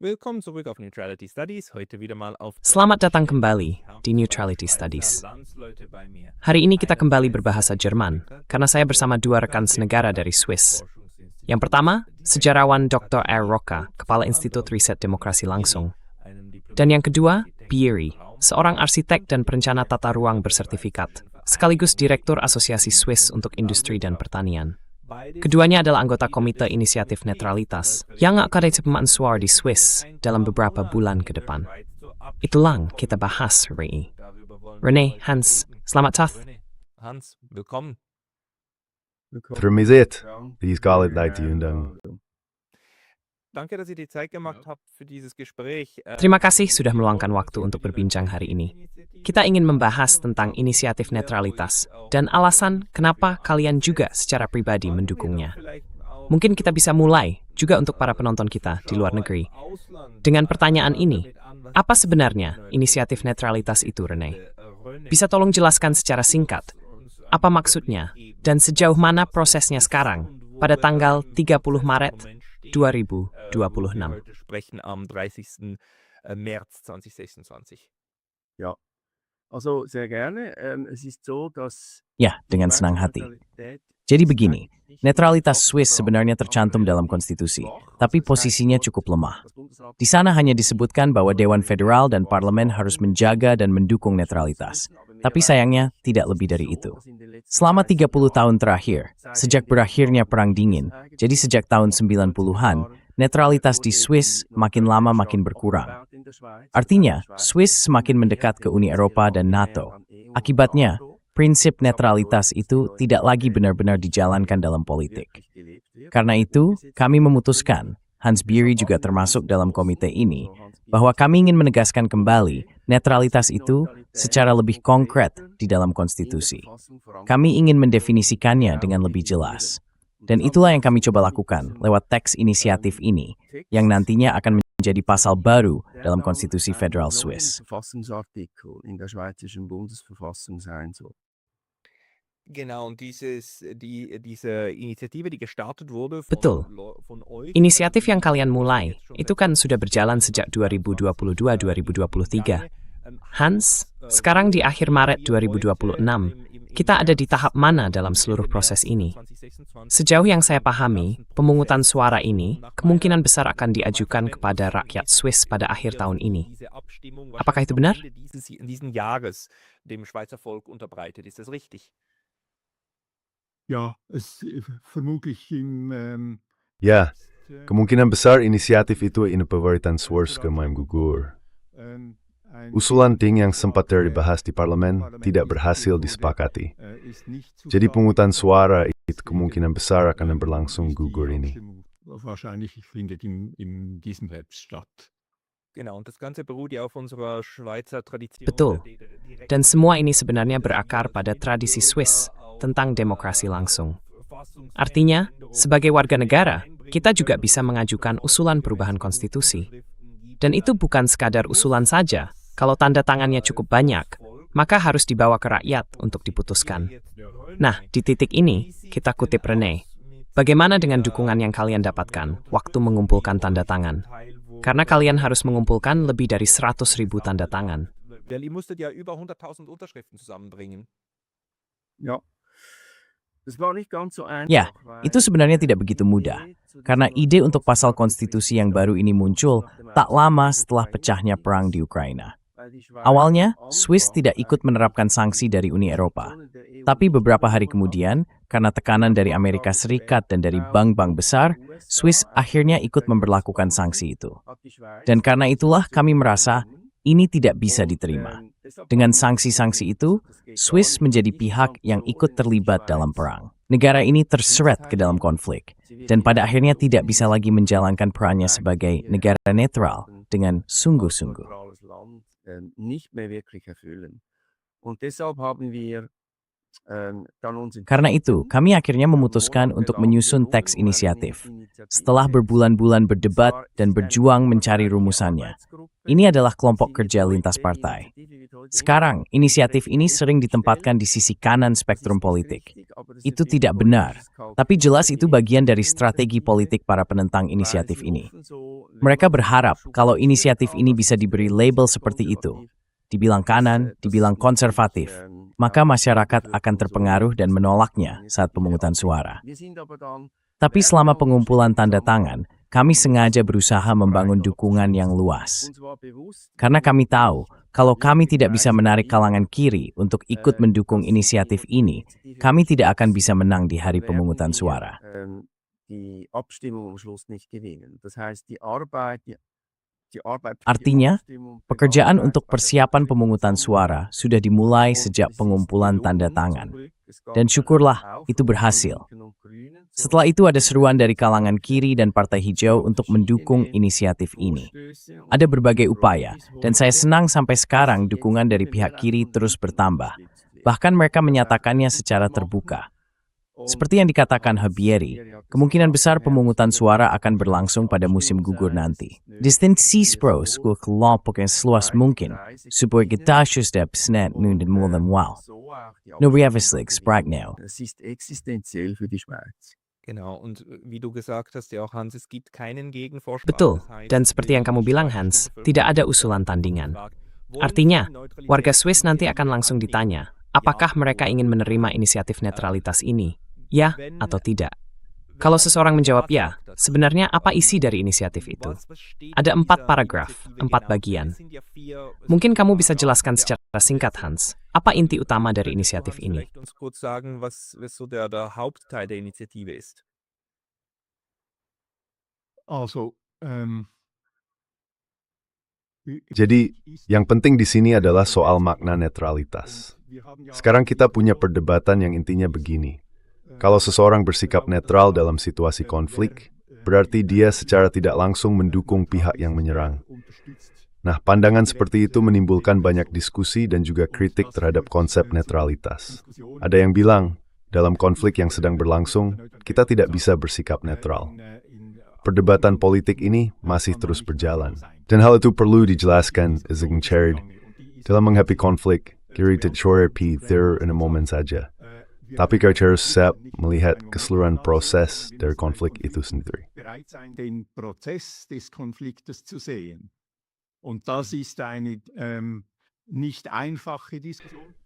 Willkommen zurück auf Neutrality Studies. Heute wieder mal auf Selamat datang kembali di Neutrality Studies. Hari ini kita kembali berbahasa Jerman, karena saya bersama dua rekan senegara dari Swiss. Yang pertama, sejarawan Dr. R. Roca, Kepala Institut Riset Demokrasi Langsung. Dan yang kedua, Bieri, seorang arsitek dan perencana tata ruang bersertifikat, sekaligus Direktur Asosiasi Swiss untuk Industri dan Pertanian. Keduanya adalah anggota Komite Inisiatif Netralitas yang akan bermansuar di Swiss dalam beberapa bulan ke depan. Itulah kita bahas hari ini. René, Hans, selamat datang. Hans, willkommen. Terima kasih die Gelegenheit diundang. Danke, dass ihr die Zeit gemacht habt für dieses Gespräch. Terima kasih sudah meluangkan waktu untuk berbincang hari ini. Kita ingin membahas tentang inisiatif netralitas dan alasan kenapa kalian juga secara pribadi mendukungnya. Mungkin kita bisa mulai juga untuk para penonton kita di luar negeri. Dengan pertanyaan ini, apa sebenarnya inisiatif netralitas itu, René? Bisa tolong jelaskan secara singkat, apa maksudnya dan sejauh mana prosesnya sekarang pada tanggal 30 Maret 2026. Sprechen am 30. März 2026. Ja, also sehr gerne. Es ist so, dass Ya, dengan senang hati. Jadi begini, netralitas Swiss sebenarnya tercantum dalam konstitusi, tapi posisinya cukup lemah. Di sana hanya disebutkan bahwa Dewan Federal dan Parlemen harus menjaga dan mendukung netralitas. Tapi sayangnya tidak lebih dari itu. Selama 30 tahun terakhir, sejak berakhirnya Perang Dingin, jadi sejak tahun 90-an, netralitas di Swiss makin lama makin berkurang. Artinya, Swiss semakin mendekat ke Uni Eropa dan NATO. Akibatnya, prinsip netralitas itu tidak lagi benar-benar dijalankan dalam politik. Karena itu, kami memutuskan, Hans Bieri juga termasuk dalam komite ini, bahwa kami ingin menegaskan kembali netralitas itu secara lebih konkret di dalam konstitusi. Kami ingin mendefinisikannya dengan lebih jelas. Dan itulah yang kami coba lakukan lewat teks inisiatif ini, yang nantinya akan menjadi pasal baru dalam konstitusi federal Swiss. Genau, und diese Initiative, die gestartet wurde Betul. von euch. Inisiatif yang kalian mulai, itu kan sudah berjalan sejak 2022-2023. Hans, sekarang di akhir Maret 2026, kita ada di tahap mana dalam seluruh proses ini? Sejauh yang saya pahami, pemungutan suara ini kemungkinan besar akan diajukan kepada rakyat Swiss pada akhir tahun ini. Apakah itu benar? Diesen Jahres dem Schweizer Volk unterbreitet. Ist das richtig? ja, es vermutlich Ya, kemungkinan besar inisiatif itu inapabaritan Swarska main gugur. Usulan Ding yang sempat dibahas di parlemen tidak berhasil disepakati. Jadi pungutan suara itu kemungkinan besar akan berlangsung gugur ini. Wahrscheinlich findet in diesem Herbst statt. Genau, und das Ganze beruht ja auf unserer Schweizer Tradition. Betul. Dan semua ini sebenarnya berakar pada tradisi Swiss tentang demokrasi langsung. Artinya, sebagai warga negara, kita juga bisa mengajukan usulan perubahan konstitusi. Dan itu bukan sekadar usulan saja. Kalau tanda tangannya cukup banyak, maka harus dibawa ke rakyat untuk diputuskan. Nah, di titik ini, kita kutip René. Bagaimana dengan dukungan yang kalian dapatkan waktu mengumpulkan tanda tangan? Karena kalian harus mengumpulkan lebih dari 100.000 tanda tangan. Weil ihr musstet ja über 100.000 Unterschriften zusammenbringen. Ja. Das war nicht ganz so einfach. Ya, itu sebenarnya tidak begitu mudah. Karena ide untuk pasal konstitusi yang baru ini muncul tak lama setelah pecahnya perang di Ukraina. Awalnya, Swiss tidak ikut menerapkan sanksi dari Uni Eropa. Tapi beberapa hari kemudian, karena tekanan dari Amerika Serikat dan dari bank-bank besar, Swiss akhirnya ikut memberlakukan sanksi itu. Dan karena itulah kami merasa ini tidak bisa diterima. Dengan sanksi-sanksi itu, Swiss menjadi pihak yang ikut terlibat dalam perang. Negara ini terseret ke dalam konflik, dan pada akhirnya tidak bisa lagi menjalankan perannya sebagai negara netral dengan sungguh-sungguh. Nicht mehr wirklich erfüllen. Und deshalb haben wir Karena itu, kami akhirnya memutuskan untuk menyusun teks inisiatif. Setelah berbulan-bulan berdebat dan berjuang mencari rumusannya. Ini adalah kelompok kerja lintas partai. Sekarang, inisiatif ini sering ditempatkan di sisi kanan spektrum politik. Itu tidak benar, tapi jelas itu bagian dari strategi politik para penentang inisiatif ini. Mereka berharap kalau inisiatif ini bisa diberi label seperti itu, dibilang kanan, dibilang konservatif, maka masyarakat akan terpengaruh dan menolaknya saat pemungutan suara. Tapi selama pengumpulan tanda tangan, kami sengaja berusaha membangun dukungan yang luas. Karena kami tahu, kalau kami tidak bisa menarik kalangan kiri untuk ikut mendukung inisiatif ini, kami tidak akan bisa menang di hari pemungutan suara. Artinya, pekerjaan untuk persiapan pemungutan suara sudah dimulai sejak pengumpulan tanda tangan. Dan syukurlah, itu berhasil. Setelah itu ada seruan dari kalangan kiri dan Partai Hijau untuk mendukung inisiatif ini. Ada berbagai upaya, dan saya senang sampai sekarang dukungan dari pihak kiri terus bertambah. Bahkan mereka menyatakannya secara terbuka. Seperti yang dikatakan Habieri, kemungkinan besar pemungutan suara akan berlangsung pada musim gugur nanti. Distinsi Spros will kelompok yang seluas mungkin, supaya kita sudah besnet nun dan mulan wow. No realistic sprach now. Genau, und wie du gesagt hast, ja auch Hans, es gibt keinen Gegenvorschlag. Betul, dan seperti yang kamu bilang Hans, tidak ada usulan tandingan. Artinya, warga Swiss nanti akan langsung ditanya, apakah mereka ingin menerima inisiatif netralitas ini? Ya atau tidak? Kalau seseorang menjawab ya, sebenarnya apa isi dari inisiatif itu? Ada 4 paragraf, 4 bagian. Mungkin kamu bisa jelaskan secara singkat, Hans. Apa inti utama dari inisiatif ini? Jadi, yang penting di sini adalah soal makna netralitas. Sekarang kita punya perdebatan yang intinya begini. Kalau seseorang bersikap netral dalam situasi konflik, berarti dia secara tidak langsung mendukung pihak yang menyerang. Nah, pandangan seperti itu menimbulkan banyak diskusi dan juga kritik terhadap konsep netralitas. Ada yang bilang, dalam konflik yang sedang berlangsung, kita tidak bisa bersikap netral. Perdebatan politik ini masih terus berjalan. Dan hal itu perlu dijelaskan, dalam menghadapi konflik, kiri tidak in a moment saja. Tapi kita harus siap melihat keseluruhan proses dari konflik itu sendiri.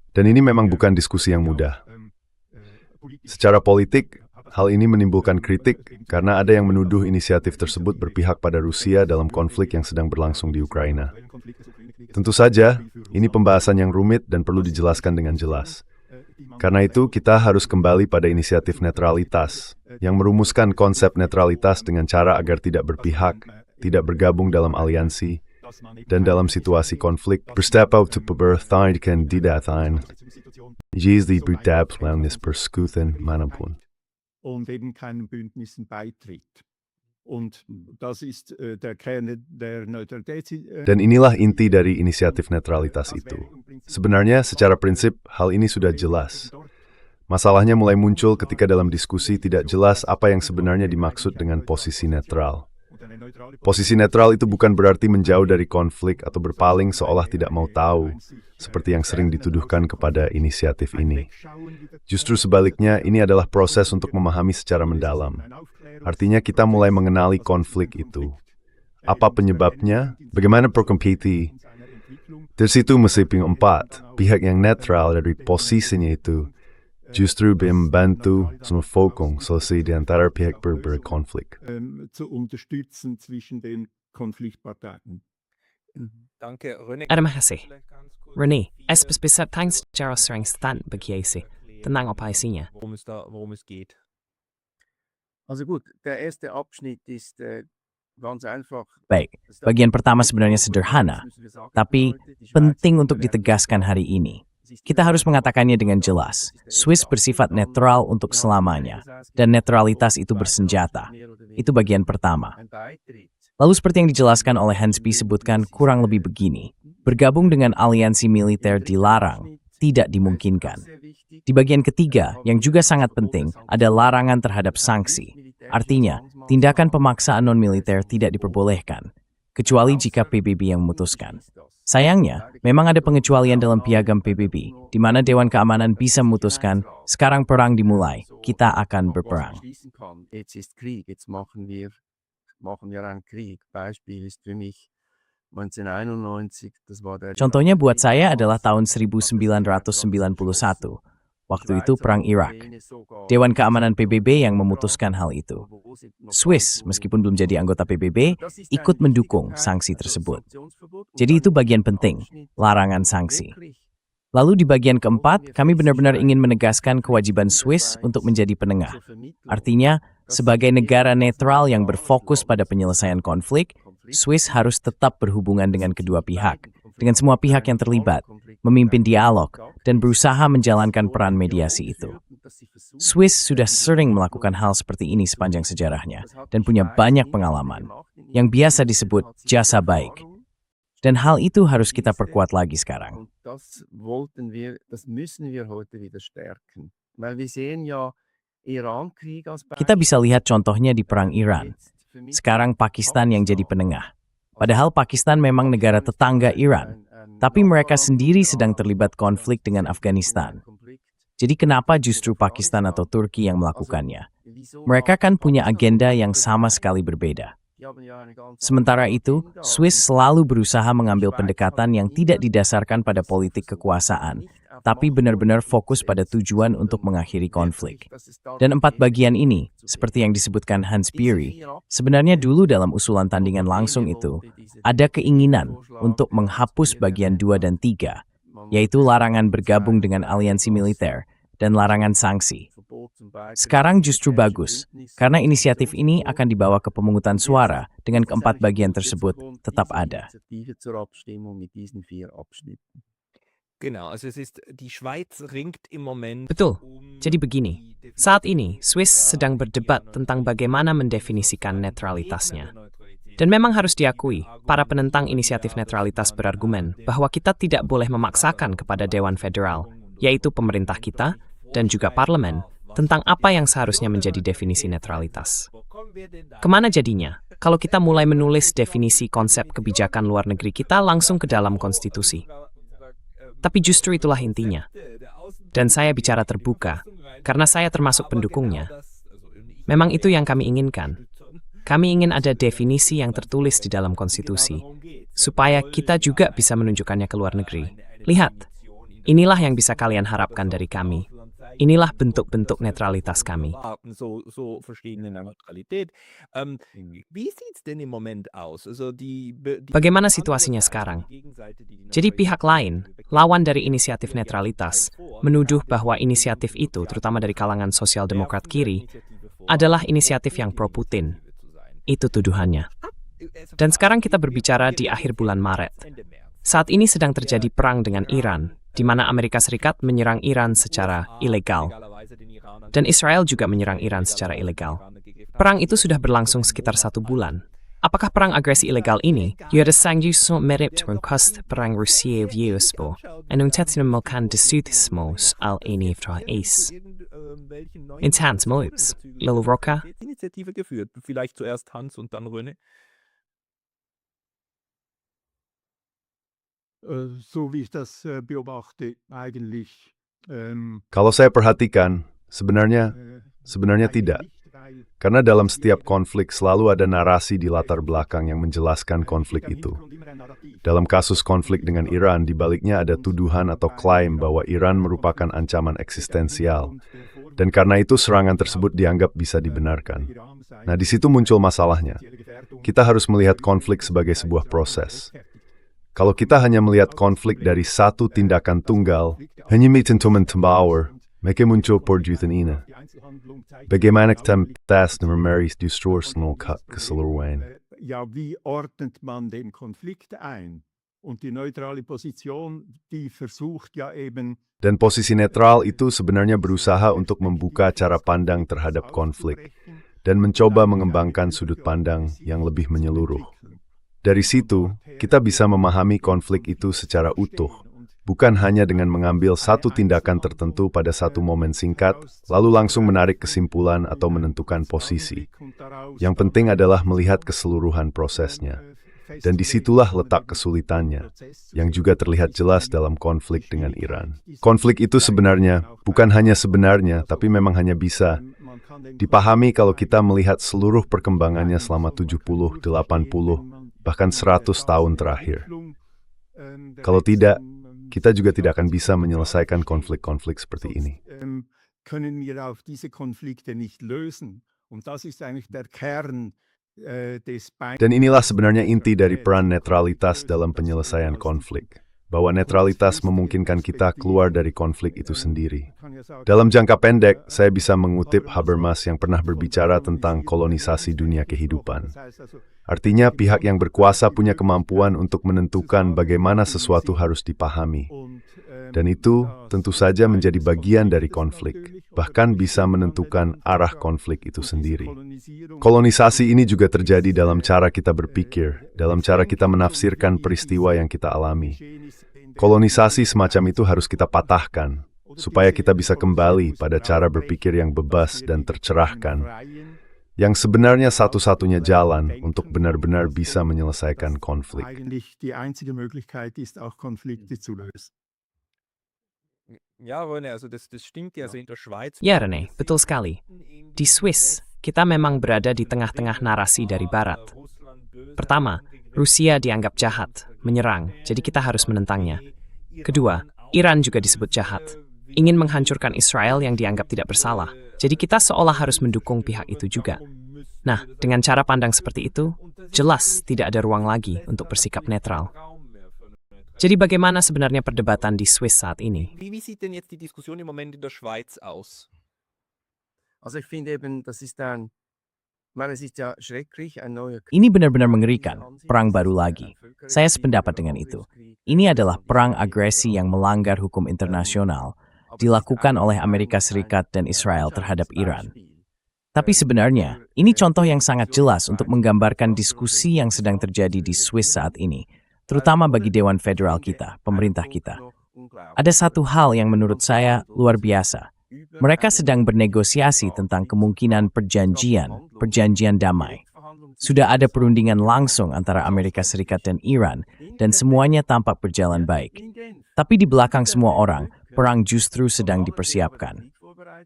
Dan ini memang bukan diskusi yang mudah. Secara politik, hal ini menimbulkan kritik karena ada yang menuduh inisiatif tersebut berpihak pada Rusia dalam konflik yang sedang berlangsung di Ukraina. Tentu saja, ini pembahasan yang rumit dan perlu dijelaskan dengan jelas. Karena itu, kita harus kembali pada inisiatif netralitas, yang merumuskan konsep netralitas dengan cara agar tidak berpihak, tidak bergabung dalam aliansi, dan dalam situasi konflik, berstep out to peberthain kandidatain, jizli bertab selangnis persekutan manapun. Dan inilah inti dari inisiatif netralitas itu. Sebenarnya, secara prinsip, hal ini sudah jelas. Masalahnya mulai muncul ketika dalam diskusi tidak jelas apa yang sebenarnya dimaksud dengan posisi netral. Posisi netral itu bukan berarti menjauh dari konflik atau berpaling seolah tidak mau tahu, seperti yang sering dituduhkan kepada inisiatif ini. Justru sebaliknya, ini adalah proses untuk memahami secara mendalam. Artinya kita mulai mengenali konflik itu. Apa penyebabnya? Bagaimana berkompetisi? Dari situ masing 4, pihak yang netral dari posisinya itu, justru membantu memfokung selesai di antara pihak berkonflik. Terima kasih. René, es bisa tanya secara sering bagi Isi tentang apa isinya. Worum es geht. Also gut, der erste Abschnitt ist ganz einfach. Baik, bagian pertama sebenarnya sederhana, tapi penting untuk ditegaskan hari ini. Kita harus mengatakannya dengan jelas. Swiss bersifat netral untuk selamanya, dan netralitas itu bersenjata. Itu bagian pertama. Lalu seperti yang dijelaskan oleh Hans B. sebutkan kurang lebih begini. Bergabung dengan aliansi militer dilarang, tidak dimungkinkan. Di bagian ketiga, yang juga sangat penting, ada larangan terhadap sanksi. Artinya, tindakan pemaksaan non-militer tidak diperbolehkan, kecuali jika PBB yang memutuskan. Sayangnya, memang ada pengecualian dalam piagam PBB, di mana Dewan Keamanan bisa memutuskan, sekarang perang dimulai, kita akan berperang. machen wir einen Krieg. Beispiel ist für mich 1991, das war der Contohnya buat saya adalah tahun 1991. Waktu itu Perang Irak. Dewan Keamanan PBB yang memutuskan hal itu. Swiss, meskipun belum jadi anggota PBB, ikut mendukung sanksi tersebut. Jadi itu bagian penting, larangan sanksi. Lalu di bagian keempat, kami benar-benar ingin menegaskan kewajiban Swiss untuk menjadi penengah. Artinya, sebagai negara netral yang berfokus pada penyelesaian konflik, Swiss harus tetap berhubungan dengan kedua pihak, dengan semua pihak yang terlibat, memimpin dialog, dan berusaha menjalankan peran mediasi itu. Swiss sudah sering melakukan hal seperti ini sepanjang sejarahnya, dan punya banyak pengalaman, yang biasa disebut jasa baik. Dan hal itu harus kita perkuat lagi sekarang. Das müssen wir heute wieder stärken. Weil wir sehen ja Iran-Krieg als Kita bisa lihat contohnya di Perang Iran. Sekarang Pakistan yang jadi penengah. Padahal Pakistan memang negara tetangga Iran, tapi mereka sendiri sedang terlibat konflik dengan Afghanistan. Jadi kenapa justru Pakistan atau Turki yang melakukannya? Mereka kan punya agenda yang sama sekali berbeda. Sementara itu, Swiss selalu berusaha mengambil pendekatan yang tidak didasarkan pada politik kekuasaan, tapi benar-benar fokus pada tujuan untuk mengakhiri konflik. Dan 4 bagian ini, seperti yang disebutkan Hans Beery, sebenarnya dulu dalam usulan tandingan langsung itu, ada keinginan untuk menghapus bagian 2 dan 3, yaitu larangan bergabung dengan aliansi militer dan larangan sanksi. Sekarang justru bagus, karena inisiatif ini akan dibawa ke pemungutan suara dengan keempat bagian tersebut tetap ada. Betul. Jadi begini, saat ini Swiss sedang berdebat tentang bagaimana mendefinisikan netralitasnya. Dan memang harus diakui, para penentang inisiatif netralitas berargumen bahwa kita tidak boleh memaksakan kepada Dewan Federal, yaitu pemerintah kita, dan juga parlemen, tentang apa yang seharusnya menjadi definisi netralitas. Kemana jadinya kalau kita mulai menulis definisi konsep kebijakan luar negeri kita langsung ke dalam konstitusi? Tapi justru itulah intinya. Dan saya bicara terbuka, karena saya termasuk pendukungnya. Memang itu yang kami inginkan. Kami ingin ada definisi yang tertulis di dalam konstitusi, supaya kita juga bisa menunjukkannya ke luar negeri. Lihat, inilah yang bisa kalian harapkan dari kami. Inilah bentuk-bentuk netralitas kami. Bagaimana situasinya sekarang? Jadi pihak lain, lawan dari inisiatif netralitas, menuduh bahwa inisiatif itu, terutama dari kalangan sosial demokrat kiri, adalah inisiatif yang pro-Putin. Itu tuduhannya. Dan sekarang kita berbicara di akhir bulan Maret. Saat ini sedang terjadi perang dengan Iran, di mana Amerika Serikat menyerang Iran secara ilegal. Dan Israel juga menyerang Iran secara ilegal. Perang itu sudah berlangsung sekitar 1 bulan. Apakah perang agresi ilegal ini, ada sanksi mirip dengan perang Rusia Vietnam, anong melakukan desuthismo soal ini is. Intens moves, Lil Roca. Vielleicht zuerst Hans und dann René. So wie ich das beobachte, eigentlich. Kalau saya perhatikan, sebenarnya tidak. Karena dalam setiap konflik selalu ada narasi di latar belakang yang menjelaskan konflik itu. Dalam kasus konflik dengan Iran, di baliknya ada tuduhan atau klaim bahwa Iran merupakan ancaman eksistensial. Dan karena itu serangan tersebut dianggap bisa dibenarkan. Nah, di situ muncul masalahnya. Kita harus melihat konflik sebagai sebuah proses. Kalau kita hanya melihat konflik dari satu tindakan tunggal, hanya teman-teman, mereka muncul perjutan ini. Bagaimana kita memeris distorsional keseluruhan? Ja, wie ordnet man den Konflikt ein? Und die neutrale Position, die versucht ja eben. Dan posisi netral itu sebenarnya berusaha untuk membuka cara pandang terhadap konflik dan mencoba mengembangkan sudut pandang yang lebih menyeluruh. Dari situ, kita bisa memahami konflik itu secara utuh, bukan hanya dengan mengambil satu tindakan tertentu pada satu momen singkat, lalu langsung menarik kesimpulan atau menentukan posisi. Yang penting adalah melihat keseluruhan prosesnya. Dan disitulah letak kesulitannya, yang juga terlihat jelas dalam konflik dengan Iran. Konflik itu sebenarnya, bukan hanya sebenarnya, tapi memang hanya bisa dipahami kalau kita melihat seluruh perkembangannya selama 70, 80, bahkan 100 tahun terakhir. Kalau tidak, kita juga tidak akan bisa menyelesaikan konflik-konflik seperti ini. Können wir auch diese Konflikte nicht lösen. Und das ist eigentlich der Kern des Dan inilah sebenarnya inti dari peran netralitas dalam penyelesaian konflik. Bahwa netralitas memungkinkan kita keluar dari konflik itu sendiri. Dalam jangka pendek, saya bisa mengutip Habermas yang pernah berbicara tentang kolonisasi dunia kehidupan. Artinya pihak yang berkuasa punya kemampuan untuk menentukan bagaimana sesuatu harus dipahami. Dan itu tentu saja menjadi bagian dari konflik, bahkan bisa menentukan arah konflik itu sendiri. Kolonisasi ini juga terjadi dalam cara kita berpikir, dalam cara kita menafsirkan peristiwa yang kita alami. Kolonisasi semacam itu harus kita patahkan, supaya kita bisa kembali pada cara berpikir yang bebas dan tercerahkan, yang sebenarnya satu-satunya jalan untuk benar-benar bisa menyelesaikan konflik. Die einzige Möglichkeit ist auch Konflikte zu lösen. Ja, René, also das stimmt ja. Also in der Schweiz. Ya Rene, betul sekali. Di Swiss, kita memang berada di tengah-tengah narasi dari Barat. Pertama, Rusia dianggap jahat, menyerang, jadi kita harus menentangnya. Kedua, Iran juga disebut jahat, ingin menghancurkan Israel yang dianggap tidak bersalah, jadi kita seolah harus mendukung pihak itu juga. Nah, dengan cara pandang seperti itu, jelas tidak ada ruang lagi untuk bersikap netral. Jadi bagaimana sebenarnya perdebatan di Swiss saat ini? Wie sieht denn jetzt die Diskussion im Moment in der Schweiz aus? Also ich finde eben, das ist es ist ja schrecklich, ein neuer Krieg. Ini benar-benar mengerikan, perang baru lagi. Saya sependapat dengan itu. Ini adalah perang agresi yang melanggar hukum internasional, dilakukan oleh Amerika Serikat dan Israel terhadap Iran. Tapi sebenarnya, ini contoh yang sangat jelas untuk menggambarkan diskusi yang sedang terjadi di Swiss saat ini, terutama bagi Dewan Federal kita, pemerintah kita. Ada satu hal yang menurut saya luar biasa. Mereka sedang bernegosiasi tentang kemungkinan perjanjian damai. Sudah ada perundingan langsung antara Amerika Serikat dan Iran, dan semuanya tampak berjalan baik. Tapi di belakang semua orang, perang justru sedang dipersiapkan.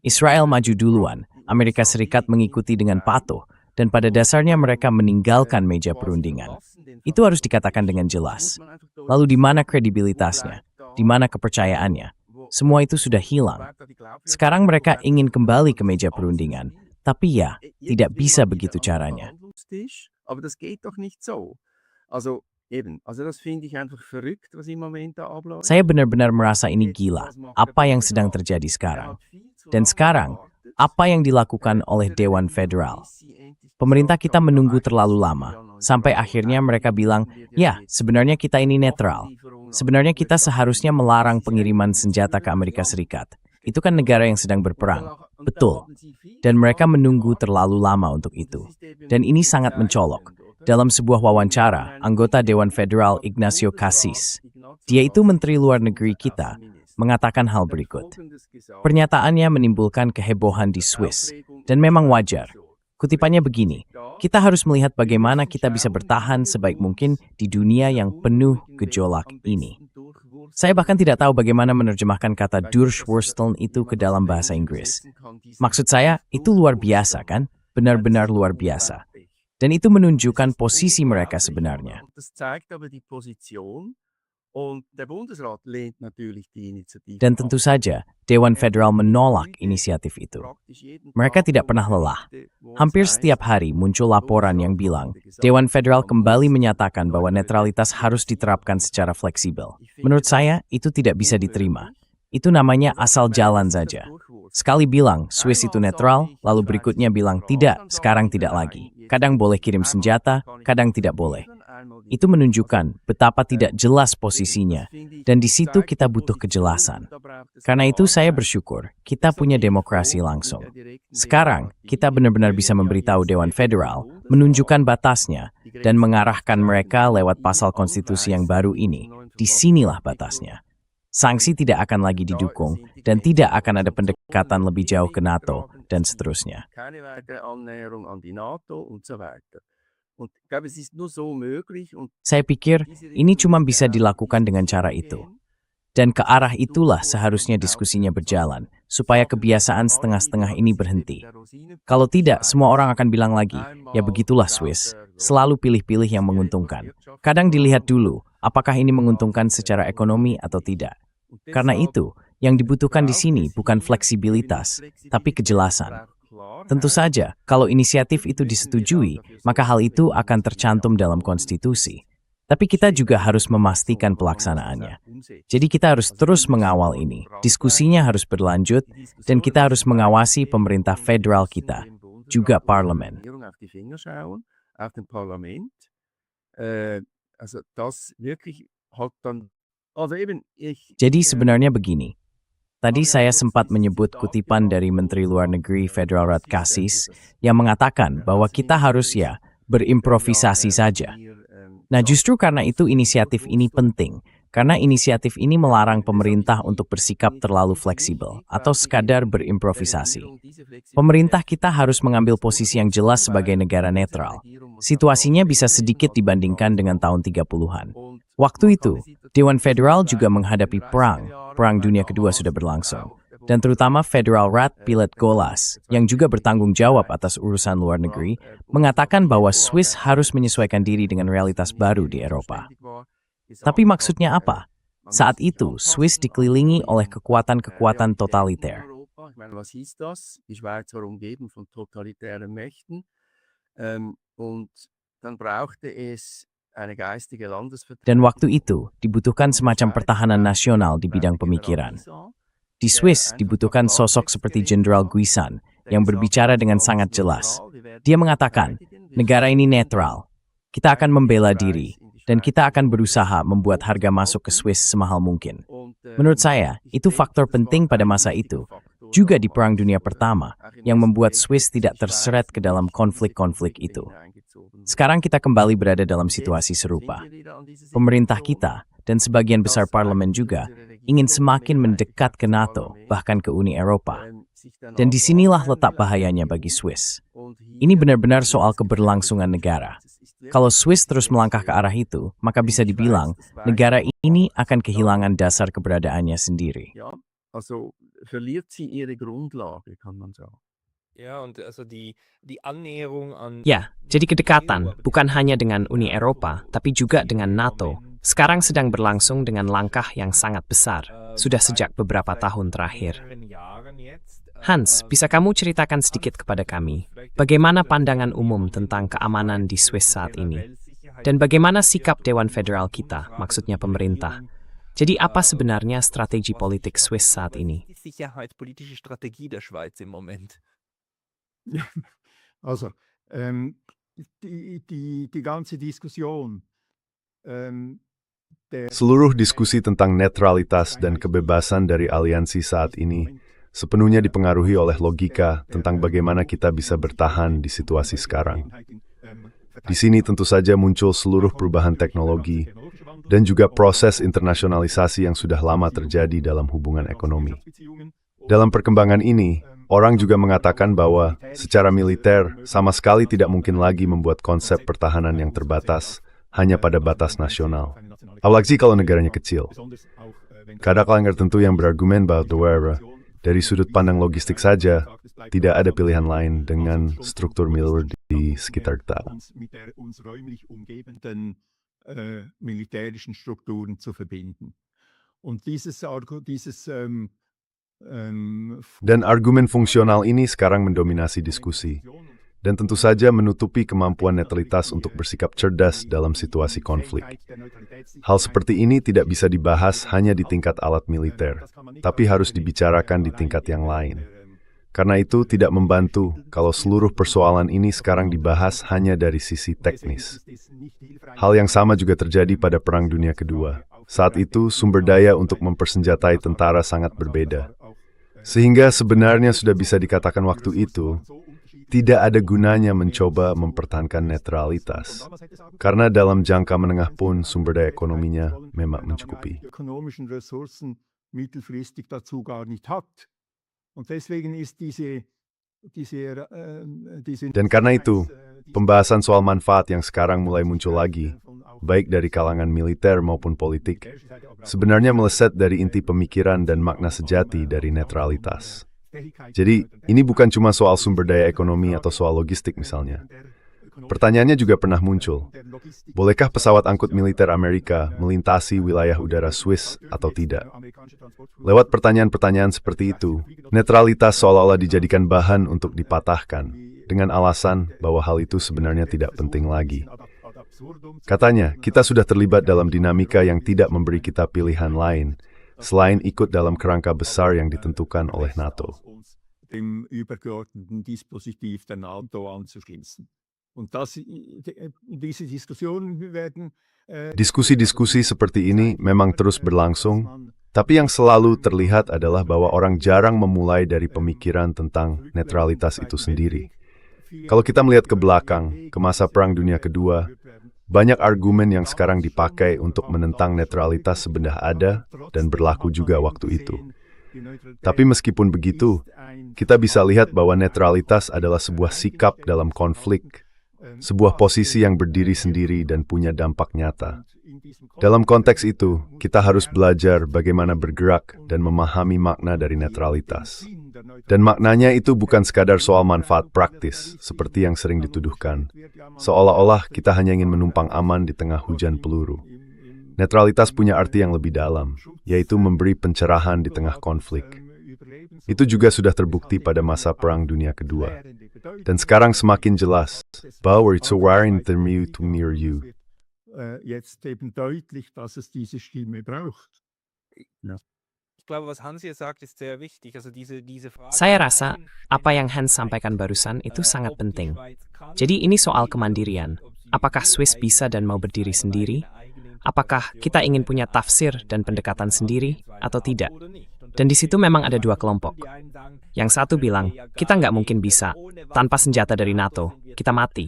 Israel maju duluan, Amerika Serikat mengikuti dengan patuh, dan pada dasarnya mereka meninggalkan meja perundingan. Itu harus dikatakan dengan jelas. Lalu di mana kredibilitasnya? Di mana kepercayaannya? Semua itu sudah hilang. Sekarang mereka ingin kembali ke meja perundingan, tapi ya, tidak bisa begitu caranya. Aber das geht doch nicht so. Also das finde ich einfach verrückt, was im Moment da abläuft. Saya benar-benar merasa ini gila, apa yang sedang terjadi sekarang. Dan sekarang, apa yang dilakukan oleh Dewan Federal? Pemerintah kita menunggu terlalu lama, sampai akhirnya mereka bilang, ya, sebenarnya kita ini netral. Sebenarnya kita seharusnya melarang pengiriman senjata ke Amerika Serikat. Itu kan negara yang sedang berperang. Betul. Dan mereka menunggu terlalu lama untuk itu. Dan ini sangat mencolok. Dalam sebuah wawancara, anggota Dewan Federal Ignacio Cassis, dia itu Menteri Luar Negeri kita, mengatakan hal berikut. Pernyataannya menimbulkan kehebohan di Swiss, dan memang wajar. Kutipannya begini, kita harus melihat bagaimana kita bisa bertahan sebaik mungkin di dunia yang penuh gejolak ini. Saya bahkan tidak tahu bagaimana menerjemahkan kata Durchwursteln itu ke dalam bahasa Inggris. Maksud saya, itu luar biasa kan? Benar-benar luar biasa. Dan itu menunjukkan posisi mereka sebenarnya. Dan tentu saja, Dewan Federal menolak inisiatif itu. Mereka tidak pernah lelah. Hampir setiap hari muncul laporan yang bilang, Dewan Federal kembali menyatakan bahwa netralitas harus diterapkan secara fleksibel. Menurut saya, itu tidak bisa diterima. Itu namanya asal jalan saja. Sekali bilang, Swiss itu netral, lalu berikutnya bilang, tidak, sekarang tidak lagi. Kadang boleh kirim senjata, kadang tidak boleh. Itu menunjukkan betapa tidak jelas posisinya, dan di situ kita butuh kejelasan. Karena itu saya bersyukur kita punya demokrasi langsung. Sekarang, kita benar-benar bisa memberitahu Dewan Federal, menunjukkan batasnya, dan mengarahkan mereka lewat pasal konstitusi yang baru ini. Disinilah batasnya. Sanksi tidak akan lagi didukung, dan tidak akan ada pendekatan lebih jauh ke NATO, dan seterusnya. Saya pikir ini cuma bisa dilakukan dengan cara itu. Dan ke arah itulah seharusnya diskusinya berjalan, supaya kebiasaan setengah-setengah ini berhenti. Kalau tidak, semua orang akan bilang lagi, ya begitulah Swiss, selalu pilih-pilih yang menguntungkan. Kadang dilihat dulu, apakah ini menguntungkan secara ekonomi atau tidak. Karena itu, yang dibutuhkan di sini bukan fleksibilitas, tapi kejelasan. Tentu saja, kalau inisiatif itu disetujui, maka hal itu akan tercantum dalam konstitusi. Tapi kita juga harus memastikan pelaksanaannya. Jadi kita harus terus mengawal ini. Diskusinya harus berlanjut, dan kita harus mengawasi pemerintah federal kita, juga parlemen. Jadi sebenarnya begini. Tadi saya sempat menyebut kutipan dari Menteri Luar Negeri Federal Rat Kassis yang mengatakan bahwa kita harus berimprovisasi saja. Nah, justru karena itu inisiatif ini penting, karena inisiatif ini melarang pemerintah untuk bersikap terlalu fleksibel atau sekadar berimprovisasi. Pemerintah kita harus mengambil posisi yang jelas sebagai negara netral. Situasinya bisa sedikit dibandingkan dengan tahun 30-an. Waktu itu, Dewan Federal juga menghadapi Perang Dunia Kedua sudah berlangsung. Dan terutama Federal Rat Pilet Golas, yang juga bertanggung jawab atas urusan luar negeri, mengatakan bahwa Swiss harus menyesuaikan diri dengan realitas baru di Eropa. Tapi maksudnya apa? Saat itu, Swiss dikelilingi oleh kekuatan-kekuatan totaliter. Dan waktu itu, dibutuhkan semacam pertahanan nasional di bidang pemikiran. Di Swiss dibutuhkan sosok seperti Jenderal Guisan yang berbicara dengan sangat jelas. Dia mengatakan, negara ini netral, kita akan membela diri, dan kita akan berusaha membuat harga masuk ke Swiss semahal mungkin. Menurut saya, itu faktor penting pada masa itu, juga di Perang Dunia Pertama, yang membuat Swiss tidak terseret ke dalam konflik-konflik itu. Sekarang kita kembali berada dalam situasi serupa. Pemerintah kita, dan sebagian besar parlemen juga, ingin semakin mendekat ke NATO, bahkan ke Uni Eropa. Dan disinilah letak bahayanya bagi Swiss. Ini benar-benar soal keberlangsungan negara. Kalau Swiss terus melangkah ke arah itu, maka bisa dibilang negara ini akan kehilangan dasar keberadaannya sendiri. Ya, jadi kedekatan bukan hanya dengan Uni Eropa, tapi juga dengan NATO. Sekarang sedang berlangsung dengan langkah yang sangat besar, sudah sejak beberapa tahun terakhir. Hans, bisa kamu ceritakan sedikit kepada kami, bagaimana pandangan umum tentang keamanan di Swiss saat ini? Dan bagaimana sikap Dewan Federal kita, maksudnya pemerintah? Jadi apa sebenarnya strategi politik Swiss saat ini? Ja, also, die ganze Diskussion, Seluruh diskusi tentang netralitas dan kebebasan dari aliansi saat ini sepenuhnya dipengaruhi oleh logika tentang bagaimana kita bisa bertahan di situasi sekarang. Di sini tentu saja muncul seluruh perubahan teknologi dan juga proses internasionalisasi yang sudah lama terjadi dalam hubungan ekonomi. Dalam perkembangan ini, orang juga mengatakan bahwa secara militer sama sekali tidak mungkin lagi membuat konsep pertahanan yang terbatas hanya pada batas nasional. Apalagi kalau negaranya kecil. Ada kelompok tertentu yang berargumen bahwa dari sudut pandang logistik saja, tidak ada pilihan lain dengan struktur militer di sekitar kita. Militärischen Strukturen zu verbinden. Und Dan argumen fungsional ini sekarang mendominasi diskusi, dan tentu saja menutupi kemampuan netralitas untuk bersikap cerdas dalam situasi konflik. Hal seperti ini tidak bisa dibahas hanya di tingkat alat militer, tapi harus dibicarakan di tingkat yang lain. Karena itu tidak membantu kalau seluruh persoalan ini sekarang dibahas hanya dari sisi teknis. Hal yang sama juga terjadi pada Perang Dunia Kedua. Saat itu sumber daya untuk mempersenjatai tentara sangat berbeda. Sehingga sebenarnya sudah bisa dikatakan waktu itu, tidak ada gunanya mencoba mempertahankan netralitas. Karena dalam jangka menengah pun sumber daya ekonominya memang mencukupi. Ökonomischen Ressourcen mittelfristig dazu gar nicht hat. Und deswegen ist diese Dan karena itu, pembahasan soal manfaat yang sekarang mulai muncul lagi, baik dari kalangan militer maupun politik, sebenarnya meleset dari inti pemikiran dan makna sejati dari netralitas. Jadi, ini bukan cuma soal sumber daya ekonomi atau soal logistik misalnya. Pertanyaannya juga pernah muncul, bolehkah pesawat angkut militer Amerika melintasi wilayah udara Swiss atau tidak? Lewat pertanyaan-pertanyaan seperti itu, netralitas seolah-olah dijadikan bahan untuk dipatahkan, dengan alasan bahwa hal itu sebenarnya tidak penting lagi. Katanya, kita sudah terlibat dalam dinamika yang tidak memberi kita pilihan lain, selain ikut dalam kerangka besar yang ditentukan oleh NATO. Diskusi-diskusi seperti ini memang terus berlangsung, tapi yang selalu terlihat adalah bahwa orang jarang memulai dari pemikiran tentang netralitas itu sendiri. Kalau kita melihat ke belakang, ke masa Perang Dunia Kedua, banyak argumen yang sekarang dipakai untuk menentang netralitas sebenarnya ada dan berlaku juga waktu itu. Tapi meskipun begitu, kita bisa lihat bahwa netralitas adalah sebuah sikap dalam konflik, sebuah posisi yang berdiri sendiri dan punya dampak nyata. Dalam konteks itu, kita harus belajar bagaimana bergerak dan memahami makna dari netralitas. Dan maknanya itu bukan sekadar soal manfaat praktis, seperti yang sering dituduhkan. Seolah-olah kita hanya ingin menumpang aman di tengah hujan peluru. Netralitas punya arti yang lebih dalam, yaitu memberi pencerahan di tengah konflik. Itu juga sudah terbukti pada masa Perang Dunia Kedua. Dan sekarang semakin jelas bahwa it's a warning to mirror you. Saya rasa apa yang Hans sampaikan barusan itu sangat penting. Jadi ini soal kemandirian. Apakah Swiss bisa dan mau berdiri sendiri? Apakah kita ingin punya tafsir dan pendekatan sendiri atau tidak? Dan di situ memang ada dua kelompok. Yang satu bilang, kita nggak mungkin bisa, tanpa senjata dari NATO, kita mati.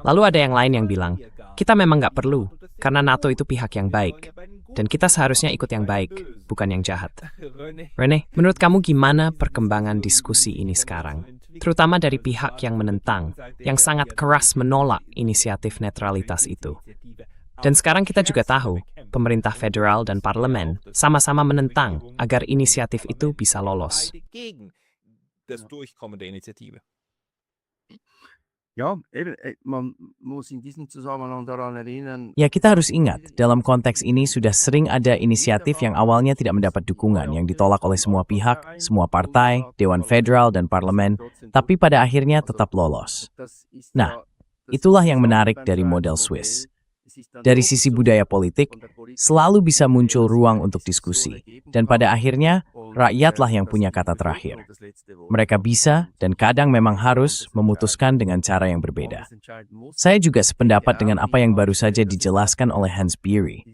Lalu ada yang lain yang bilang, kita memang nggak perlu, karena NATO itu pihak yang baik. Dan kita seharusnya ikut yang baik, bukan yang jahat. Rene, menurut kamu gimana perkembangan diskusi ini sekarang? Terutama dari pihak yang menentang, yang sangat keras menolak inisiatif netralitas itu. Dan sekarang kita juga tahu, pemerintah federal dan parlemen sama-sama menentang agar inisiatif itu bisa lolos. Ya, kita harus ingat, dalam konteks ini sudah sering ada inisiatif yang awalnya tidak mendapat dukungan, yang ditolak oleh semua pihak, semua partai, Dewan Federal, dan Parlemen, tapi pada akhirnya tetap lolos. Nah, itulah yang menarik dari model Swiss. Dari sisi budaya politik, selalu bisa muncul ruang untuk diskusi, dan pada akhirnya, rakyatlah yang punya kata terakhir. Mereka bisa, dan kadang memang harus, memutuskan dengan cara yang berbeda. Saya juga sependapat dengan apa yang baru saja dijelaskan oleh Hans Beery.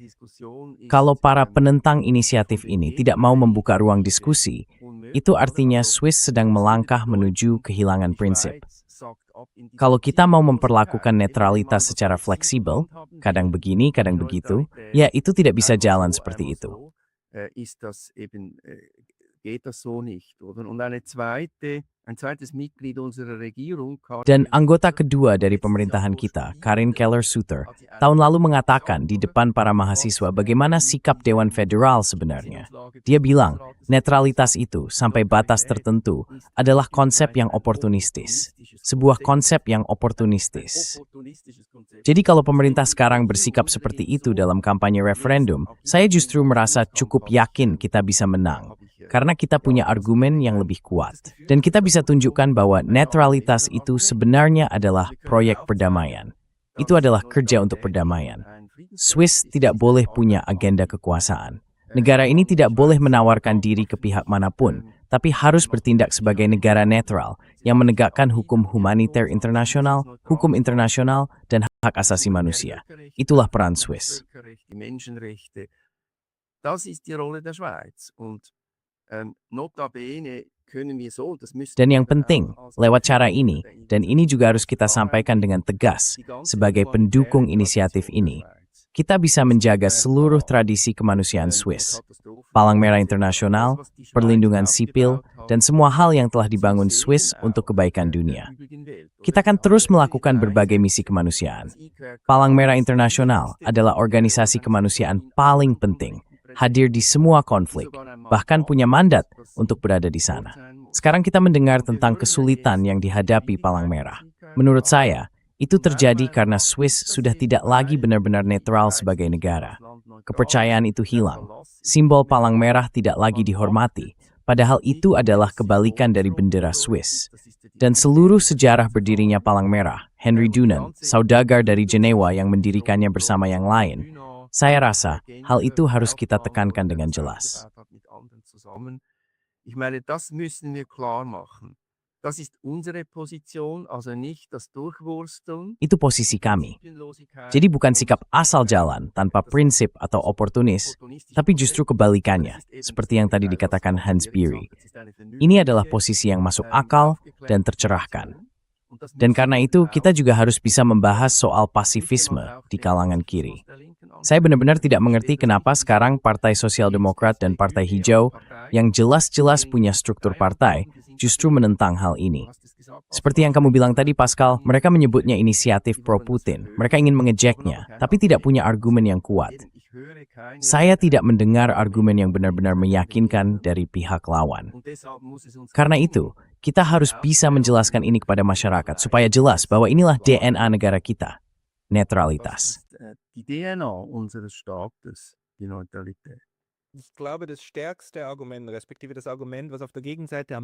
Kalau para penentang inisiatif ini tidak mau membuka ruang diskusi, itu artinya Swiss sedang melangkah menuju kehilangan prinsip. Kalau kita mau memperlakukan netralitas secara fleksibel, kadang begini, kadang begitu, ya itu tidak bisa jalan seperti itu. Dan anggota kedua dari pemerintahan kita, Karin Keller-Sutter, tahun lalu mengatakan di depan para mahasiswa bagaimana sikap Dewan Federal sebenarnya. Dia bilang, netralitas itu sampai batas tertentu adalah konsep yang oportunistis. Sebuah konsep yang oportunistis. Jadi kalau pemerintah sekarang bersikap seperti itu dalam kampanye referendum, saya justru merasa cukup yakin kita bisa menang. Karena kita punya argumen yang lebih kuat. Dan kita bisa tunjukkan bahwa netralitas itu sebenarnya adalah proyek perdamaian. Itu adalah kerja untuk perdamaian. Swiss tidak boleh punya agenda kekuasaan. Negara ini tidak boleh menawarkan diri ke pihak manapun, tapi harus bertindak sebagai negara netral yang menegakkan hukum humaniter internasional, hukum internasional, dan hak asasi manusia. Itulah peran Swiss. Dan yang penting, lewat cara ini, dan ini juga harus kita sampaikan dengan tegas, sebagai pendukung inisiatif ini, kita bisa menjaga seluruh tradisi kemanusiaan Swiss, Palang Merah Internasional, perlindungan sipil, dan semua hal yang telah dibangun Swiss untuk kebaikan dunia. Kita akan terus melakukan berbagai misi kemanusiaan. Palang Merah Internasional adalah organisasi kemanusiaan paling penting, hadir di semua konflik, bahkan punya mandat untuk berada di sana. Sekarang kita mendengar tentang kesulitan yang dihadapi Palang Merah. Menurut saya, itu terjadi karena Swiss sudah tidak lagi benar-benar netral sebagai negara. Kepercayaan itu hilang. Simbol Palang Merah tidak lagi dihormati, padahal itu adalah kebalikan dari bendera Swiss. Dan seluruh sejarah berdirinya Palang Merah, Henry Dunant, saudagar dari Jenewa yang mendirikannya bersama yang lain, saya rasa hal itu harus kita tekankan dengan jelas. Ich meine, das müssen wir klar machen. Das ist unsere Position, also nicht das Durchwursteln. Itu posisi kami. Jadi bukan sikap asal jalan tanpa prinsip atau oportunis, tapi justru kebalikannya, seperti yang tadi dikatakan Hans Beery. Ini adalah posisi yang masuk akal dan tercerahkan. Dan karena itu, kita juga harus bisa membahas soal pasifisme di kalangan kiri. Saya benar-benar tidak mengerti kenapa sekarang Partai Sosial Demokrat dan Partai Hijau yang jelas-jelas punya struktur partai justru menentang hal ini. Seperti yang kamu bilang tadi, Pascal, mereka menyebutnya inisiatif pro-Putin. Mereka ingin mengejeknya, tapi tidak punya argumen yang kuat. Saya tidak mendengar argumen yang benar-benar meyakinkan dari pihak lawan. Karena itu, kita harus bisa menjelaskan ini kepada masyarakat supaya jelas bahwa inilah DNA negara kita, netralitas. Die DNA unseres Staates, die Neutralität.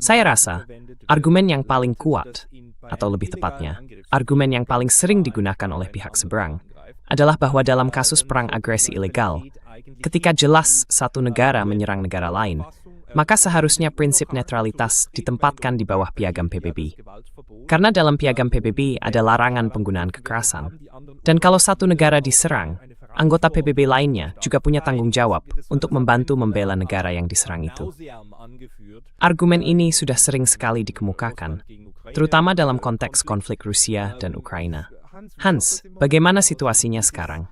Saya rasa argumen yang paling kuat, atau lebih tepatnya, argumen yang paling sering digunakan oleh pihak seberang, adalah bahwa dalam kasus perang agresi ilegal, ketika jelas satu negara menyerang negara lain, maka seharusnya prinsip netralitas ditempatkan di bawah piagam PBB. Karena dalam piagam PBB ada larangan penggunaan kekerasan. Dan kalau satu negara diserang, anggota PBB lainnya juga punya tanggung jawab untuk membantu membela negara yang diserang itu. Argumen ini sudah sering sekali dikemukakan, terutama dalam konteks konflik Rusia dan Ukraina. Hans, bagaimana situasinya sekarang?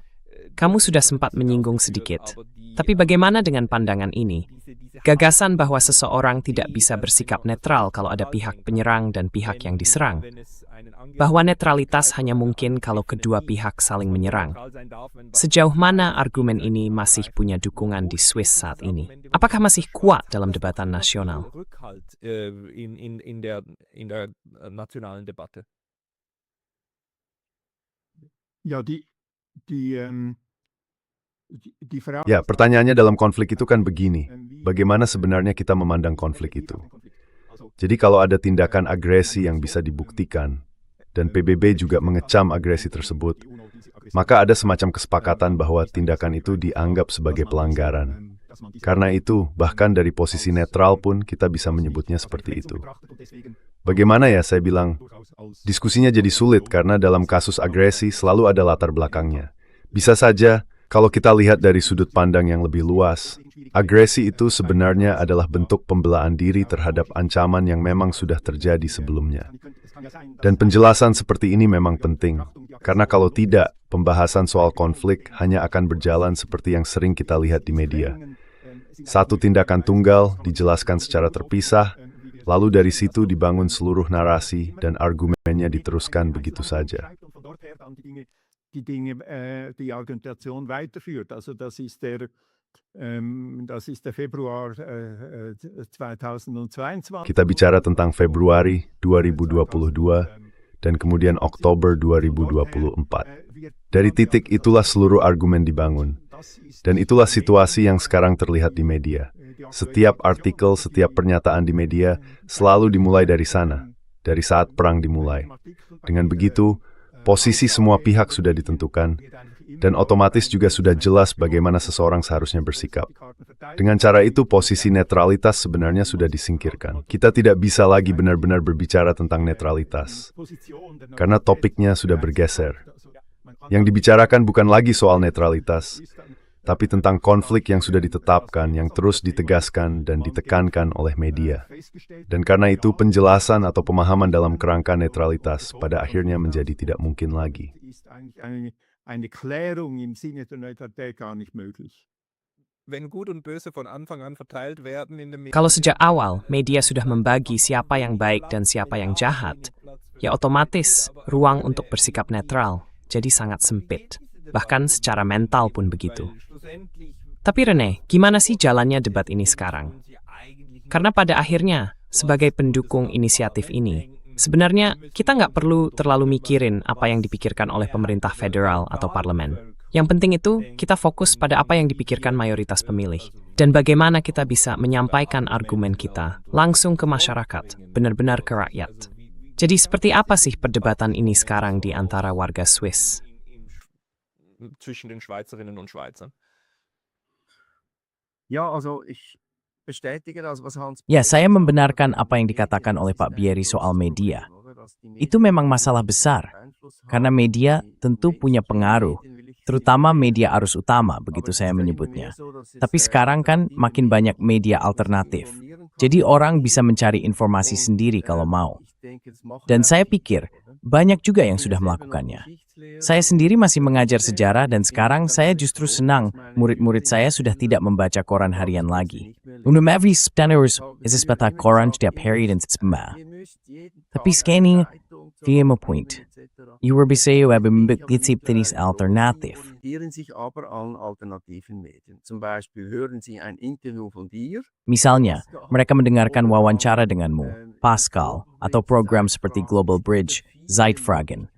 Kamu sudah sempat menyinggung sedikit, tapi bagaimana dengan pandangan ini? Gagasan bahwa seseorang tidak bisa bersikap netral kalau ada pihak penyerang dan pihak yang diserang. Bahwa netralitas hanya mungkin kalau kedua pihak saling menyerang. Sejauh mana argumen ini masih punya dukungan di Swiss saat ini? Apakah masih kuat dalam debatan nasional? Ya, pertanyaannya dalam konflik itu kan begini, bagaimana sebenarnya kita memandang konflik itu? Jadi kalau ada tindakan agresi yang bisa dibuktikan, dan PBB juga mengecam agresi tersebut, maka ada semacam kesepakatan bahwa tindakan itu dianggap sebagai pelanggaran. Karena itu, bahkan dari posisi netral pun kita bisa menyebutnya seperti itu. Bagaimana ya, saya bilang, diskusinya jadi sulit karena dalam kasus agresi selalu ada latar belakangnya. Bisa saja, kalau kita lihat dari sudut pandang yang lebih luas, agresi itu sebenarnya adalah bentuk pembelaan diri terhadap ancaman yang memang sudah terjadi sebelumnya. Dan penjelasan seperti ini memang penting, karena kalau tidak, pembahasan soal konflik hanya akan berjalan seperti yang sering kita lihat di media. Satu tindakan tunggal dijelaskan secara terpisah, lalu dari situ dibangun seluruh narasi dan argumennya diteruskan begitu saja. Die Argumentation weiterführt. Also das ist der Februar 2022. Kita bicara tentang Februari 2022 dan kemudian Oktober 2024. Dari titik itulah seluruh argumen dibangun. Dan itulah situasi yang sekarang terlihat di media. Setiap artikel, setiap pernyataan di media selalu dimulai dari sana, dari saat perang dimulai. Dengan begitu, posisi semua pihak sudah ditentukan, dan otomatis juga sudah jelas bagaimana seseorang seharusnya bersikap. Dengan cara itu, posisi netralitas sebenarnya sudah disingkirkan. Kita tidak bisa lagi benar-benar berbicara tentang netralitas, karena topiknya sudah bergeser. Yang dibicarakan bukan lagi soal netralitas, tapi tentang konflik yang sudah ditetapkan, yang terus ditegaskan dan ditekankan oleh media. Dan karena itu, penjelasan atau pemahaman dalam kerangka netralitas pada akhirnya menjadi tidak mungkin lagi. Kalau sejak awal media sudah membagi siapa yang baik dan siapa yang jahat, ya otomatis ruang untuk bersikap netral jadi sangat sempit. Bahkan secara mental pun begitu. Tapi Rene, gimana sih jalannya debat ini sekarang? Karena pada akhirnya, sebagai pendukung inisiatif ini, sebenarnya kita nggak perlu terlalu mikirin apa yang dipikirkan oleh pemerintah federal atau parlemen. Yang penting itu, kita fokus pada apa yang dipikirkan mayoritas pemilih. Dan bagaimana kita bisa menyampaikan argumen kita langsung ke masyarakat, benar-benar ke rakyat. Jadi seperti apa sih perdebatan ini sekarang di antara warga Swiss? Ja, also ich bestätige das, was Hans. Ya, saya membenarkan apa yang dikatakan oleh Pak Bieri soal media. Itu memang masalah besar, karena media tentu punya pengaruh, terutama media arus utama, begitu saya menyebutnya. Tapi sekarang kan makin banyak media alternatif, jadi orang bisa mencari informasi sendiri kalau mau. Dan saya pikir, banyak juga yang sudah melakukannya. Saya sendiri masih mengajar sejarah dan sekarang saya justru senang murid-murid saya sudah tidak membaca koran harian lagi. Unumavri standards isespata koran setiap hari dan sembah. Tapi sekarang, via point. You were bisa membentuk tenis alternatif. Misalnya, mereka mendengarkan wawancara denganmu, Pascal, atau program seperti Global Bridge, Zeitfragen.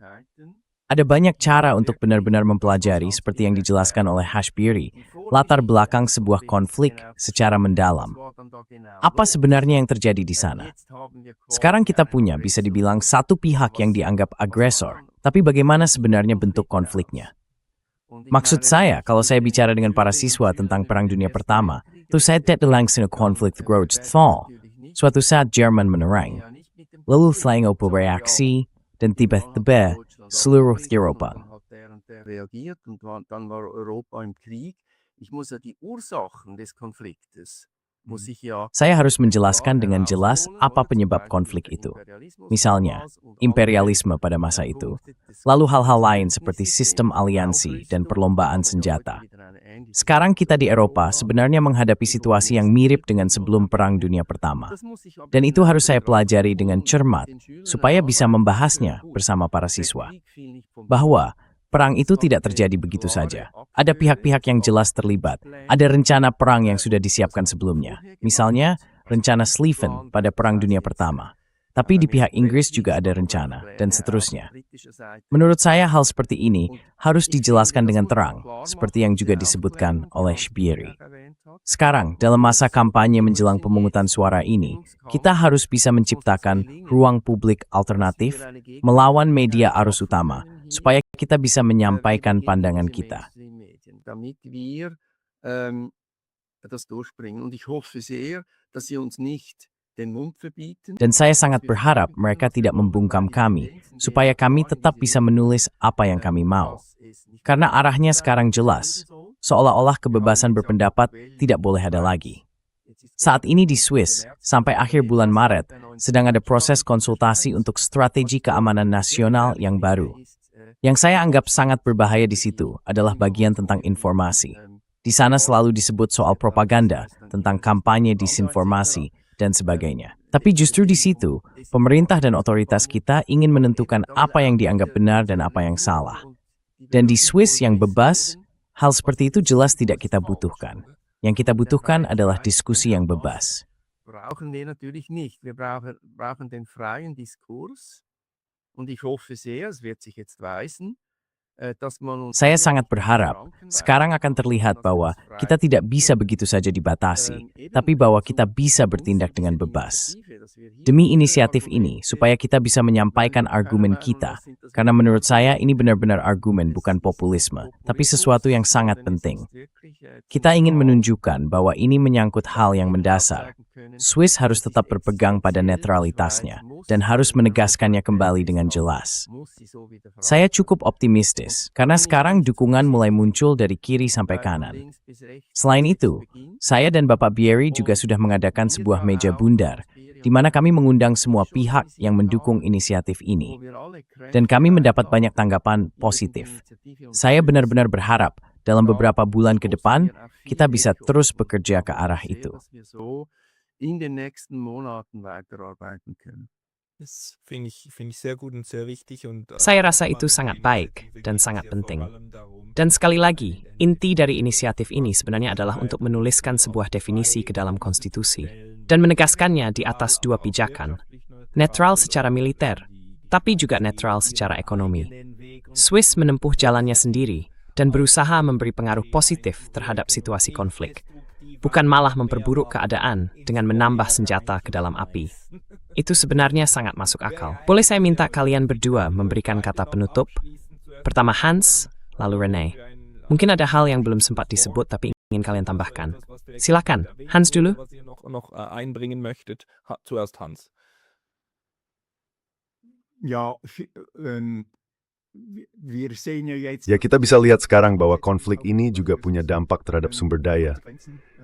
Ada banyak cara untuk benar-benar mempelajari seperti yang dijelaskan oleh Hashbiri, latar belakang sebuah konflik secara mendalam. Apa sebenarnya yang terjadi di sana? Sekarang kita punya bisa dibilang satu pihak yang dianggap agresor, tapi bagaimana sebenarnya bentuk konfliknya? Maksud saya, kalau saya bicara dengan para siswa tentang Perang Dunia Pertama, itu saya tidak langsung konflik groot fall. Suatu saat Jerman menyerang, lalu Slango bereaksi, dan tiba-tiba seluruh Eropa. Saya harus menjelaskan dengan jelas apa penyebab konflik itu. Misalnya, imperialisme pada masa itu, lalu hal-hal lain seperti sistem aliansi dan perlombaan senjata. Sekarang kita di Eropa sebenarnya menghadapi situasi yang mirip dengan sebelum Perang Dunia Pertama. Dan itu harus saya pelajari dengan cermat, supaya bisa membahasnya bersama para siswa. Bahwa perang itu tidak terjadi begitu saja. Ada pihak-pihak yang jelas terlibat. Ada rencana perang yang sudah disiapkan sebelumnya. Misalnya, rencana Schlieffen pada Perang Dunia Pertama. Tapi di pihak Inggris juga ada rencana, dan seterusnya. Menurut saya hal seperti ini harus dijelaskan dengan terang, seperti yang juga disebutkan oleh Hashbiri. Sekarang, dalam masa kampanye menjelang pemungutan suara ini, kita harus bisa menciptakan ruang publik alternatif melawan media arus utama, supaya kita bisa menyampaikan pandangan kita. Damit wir das durchbringen. Und ich hoffe sehr, dass Sie uns nicht den Mund verbieten. Dan saya sangat berharap mereka tidak membungkam kami, supaya kami tetap bisa menulis apa yang kami mau. Karena arahnya sekarang jelas, seolah-olah kebebasan berpendapat tidak boleh ada lagi. Saat ini di Swiss, sampai akhir bulan Maret, sedang ada proses konsultasi untuk strategi keamanan nasional yang baru. Yang saya anggap sangat berbahaya di situ adalah bagian tentang informasi. Di sana selalu disebut soal propaganda, tentang kampanye disinformasi, dan sebagainya. Tapi justru di situ, pemerintah dan otoritas kita ingin menentukan apa yang dianggap benar dan apa yang salah. Dan di Swiss yang bebas, hal seperti itu jelas tidak kita butuhkan. Yang kita butuhkan adalah diskusi yang bebas. Brauchen wir natürlich nicht. Wir brauchen den freien Diskurs. Und ich hoffe sehr, es wird sich jetzt weisen, Saya sangat berharap sekarang akan terlihat bahwa kita tidak bisa begitu saja dibatasi, tapi bahwa kita bisa bertindak dengan bebas. Demi inisiatif ini, supaya kita bisa menyampaikan argumen kita, karena menurut saya ini benar-benar argumen bukan populisme, tapi sesuatu yang sangat penting. Kita ingin menunjukkan bahwa ini menyangkut hal yang mendasar. Swiss harus tetap berpegang pada netralitasnya, dan harus menegaskannya kembali dengan jelas. Saya cukup optimistis, karena sekarang dukungan mulai muncul dari kiri sampai kanan. Selain itu, saya dan Bapak Bieri juga sudah mengadakan sebuah meja bundar, di mana kami mengundang semua pihak yang mendukung inisiatif ini. Dan kami mendapat banyak tanggapan positif. Saya benar-benar berharap dalam beberapa bulan ke depan, kita bisa terus bekerja ke arah itu. In den nächsten Monaten weiterarbeiten können. Das finde ich sehr gut und sehr wichtig. Saya rasa itu sangat baik dan sangat penting. Dan sekali lagi, inti dari inisiatif ini sebenarnya adalah untuk menuliskan sebuah definisi ke dalam konstitusi dan menegaskannya di atas dua pijakan, netral secara militer, tapi juga netral secara ekonomi. Swiss menempuh jalannya sendiri dan berusaha memberi pengaruh positif terhadap situasi konflik, bukan malah memperburuk keadaan dengan menambah senjata ke dalam api. Itu sebenarnya sangat masuk akal. Boleh saya minta kalian berdua memberikan kata penutup? Pertama Hans, lalu René. Mungkin ada hal yang belum sempat disebut tapi ingin kalian tambahkan. Silakan, Hans dulu. Was ihr noch einbringen möchtet, zuerst Hans. Ja, wir sehen ja jetzt... Ya, kita bisa lihat sekarang bahwa konflik ini juga punya dampak terhadap sumber daya.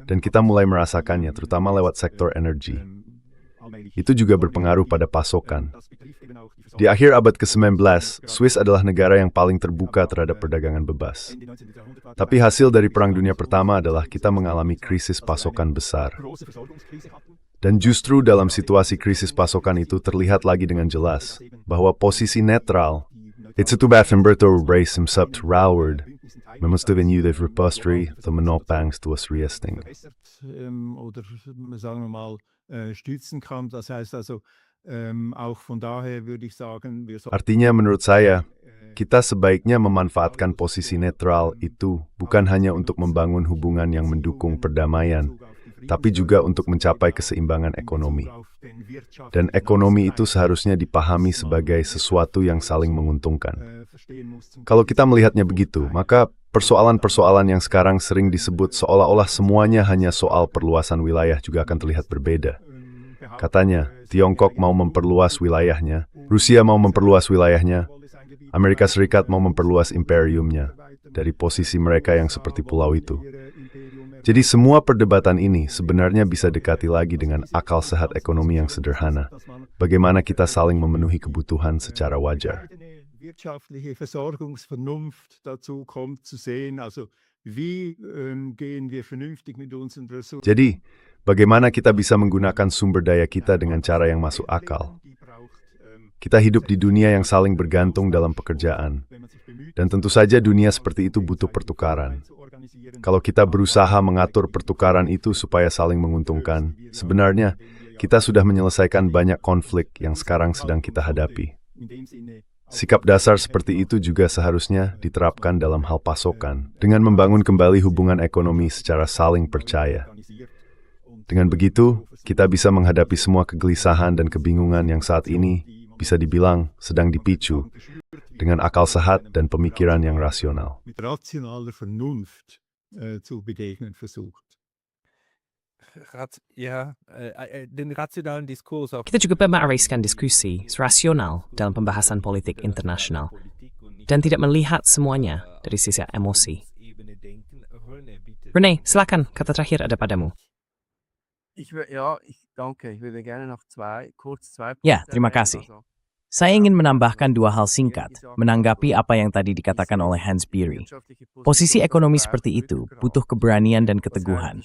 Dan kita mulai merasakannya, terutama lewat sektor energi. Itu juga berpengaruh pada pasokan. Di akhir abad ke-19, Swiss adalah negara yang paling terbuka terhadap perdagangan bebas. Tapi hasil dari Perang Dunia Pertama adalah kita mengalami krisis pasokan besar. Dan justru dalam situasi krisis pasokan itu terlihat lagi dengan jelas bahwa posisi netral, it's too bad Humberto raised himself to Railward, men måste vänja det repository, the menoppangs to us resting. Oder sagen wir mal, stützen kann. Das heißt also, auch von daher würde ich sagen, Artinya menurut saya, kita sebaiknya memanfaatkan posisi netral itu bukan hanya untuk membangun hubungan yang mendukung perdamaian, tapi juga untuk mencapai keseimbangan ekonomi. Dan ekonomi itu seharusnya dipahami sebagai sesuatu yang saling menguntungkan. Kalau kita melihatnya begitu, maka persoalan-persoalan yang sekarang sering disebut seolah-olah semuanya hanya soal perluasan wilayah juga akan terlihat berbeda. Katanya, Tiongkok mau memperluas wilayahnya, Rusia mau memperluas wilayahnya, Amerika Serikat mau memperluas imperiumnya dari posisi mereka yang seperti pulau itu. Jadi semua perdebatan ini sebenarnya bisa dekati lagi dengan akal sehat ekonomi yang sederhana. Bagaimana kita saling memenuhi kebutuhan secara wajar. wirtschaftliche Versorgungsvernunft dazu kommt, zu sehen, also wie gehen wir vernünftig mit unseren Ressourcen. Jadi, bagaimana kita bisa menggunakan sumber daya kita dengan cara yang masuk akal? Kita hidup di dunia yang saling bergantung dalam pekerjaan. Dan tentu saja dunia seperti itu butuh pertukaran. Kalau kita berusaha mengatur pertukaran itu supaya saling menguntungkan, sebenarnya kita sudah menyelesaikan banyak konflik yang sekarang sedang kita hadapi. Sikap dasar seperti itu juga seharusnya diterapkan dalam hal pasokan, dengan membangun kembali hubungan ekonomi secara saling percaya. Dengan begitu, kita bisa menghadapi semua kegelisahan dan kebingungan yang saat ini bisa dibilang sedang dipicu dengan akal sehat dan pemikiran yang rasional. Mit rationaler Vernunft zu begegnen versucht. Den rationalen Diskurs auf Kita juga mewariskan diskusi rasional dalam pembahasan politik internasional dan tidak melihat semuanya dari sisi emosi. René, silakan, kata terakhir ada padamu. Danke. Ich würde gerne noch kurz zwei Ya, Punkte terima erwähnen. kasih. Saya ingin menambahkan dua hal singkat, menanggapi apa yang tadi dikatakan oleh Hans Beery. Posisi ekonomi seperti itu butuh keberanian dan keteguhan.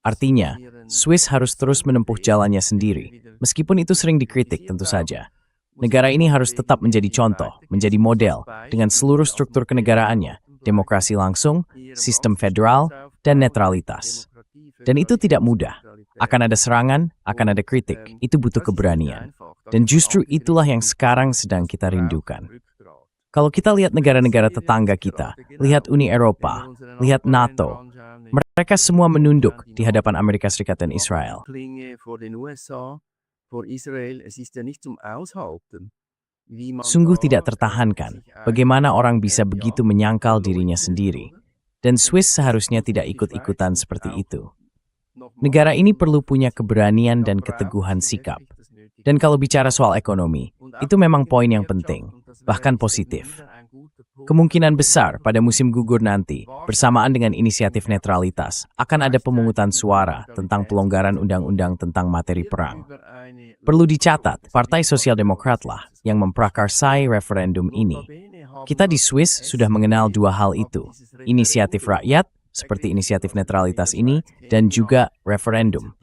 Artinya, Swiss harus terus menempuh jalannya sendiri, meskipun itu sering dikritik tentu saja. Negara ini harus tetap menjadi contoh, menjadi model, dengan seluruh struktur kenegaraannya, demokrasi langsung, sistem federal, dan netralitas. Dan itu tidak mudah. Akan ada serangan, akan ada kritik. Itu butuh keberanian. Dan justru itulah yang sekarang sedang kita rindukan. Kalau kita lihat negara-negara tetangga kita, lihat Uni Eropa, lihat NATO, mereka semua menunduk di hadapan Amerika Serikat dan Israel. Sungguh tidak tertahankan bagaimana orang bisa begitu menyangkal dirinya sendiri. Dan Swiss seharusnya tidak ikut-ikutan seperti itu. Negara ini perlu punya keberanian dan keteguhan sikap. Dan kalau bicara soal ekonomi, itu memang poin yang penting, bahkan positif. kemungkinan besar pada musim gugur nanti, bersamaan dengan inisiatif netralitas, akan ada pemungutan suara tentang pelonggaran undang-undang tentang materi perang. Perlu dicatat, Partai Sosial Demokratlah yang memprakarsai referendum ini. Kita di Swiss sudah mengenal dua hal itu, inisiatif rakyat, seperti inisiatif netralitas ini, dan juga referendum.